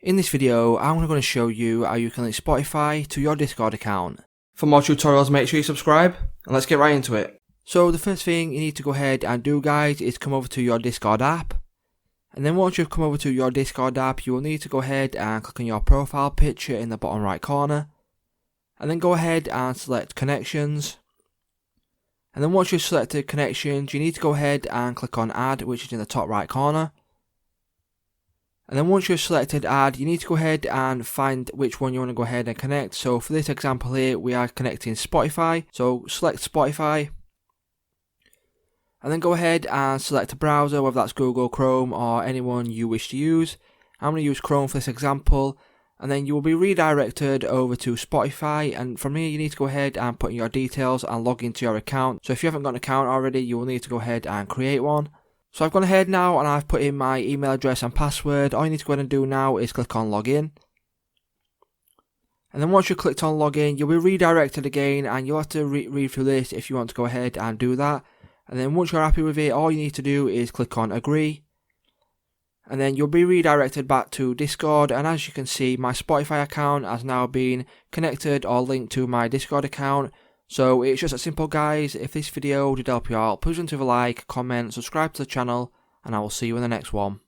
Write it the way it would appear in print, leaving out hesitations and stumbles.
In this video, I'm going to show you how you can link Spotify to your Discord account. For more tutorials, make sure you subscribe, and let's get right into it. So the first thing you need to go ahead and do, guys, is come over to your Discord app. And then once you've come over to your Discord app, you will need to go ahead and click on your profile picture in the bottom right corner. And then go ahead and select connections. And then once you've selected connections, you need to go ahead and click on add, which is in the top right corner. And then once you've selected add, you need to go ahead and find which one you want to go ahead and connect. So for this example here, we are connecting Spotify. So select Spotify. And then go ahead and select a browser, whether that's Google Chrome or anyone you wish to use. I'm going to use Chrome for this example. And then you will be redirected over to Spotify. And from here, you need to go ahead and put in your details and log into your account. So if you haven't got an account already, you will need to go ahead and create one. So I've gone ahead now and I've put in my email address and password. All you need to go ahead and do now is click on login. And then once you've clicked on login, you'll be redirected again and you'll have to read through this if you want to go ahead and do that. And then once you're happy with it, all you need to do is click on agree. And then you'll be redirected back to Discord, and as you can see, my Spotify account has now been connected or linked to my Discord account. So it's just that simple, guys. If this video did help you out, please leave a like, comment, subscribe to the channel, and I will see you in the next one.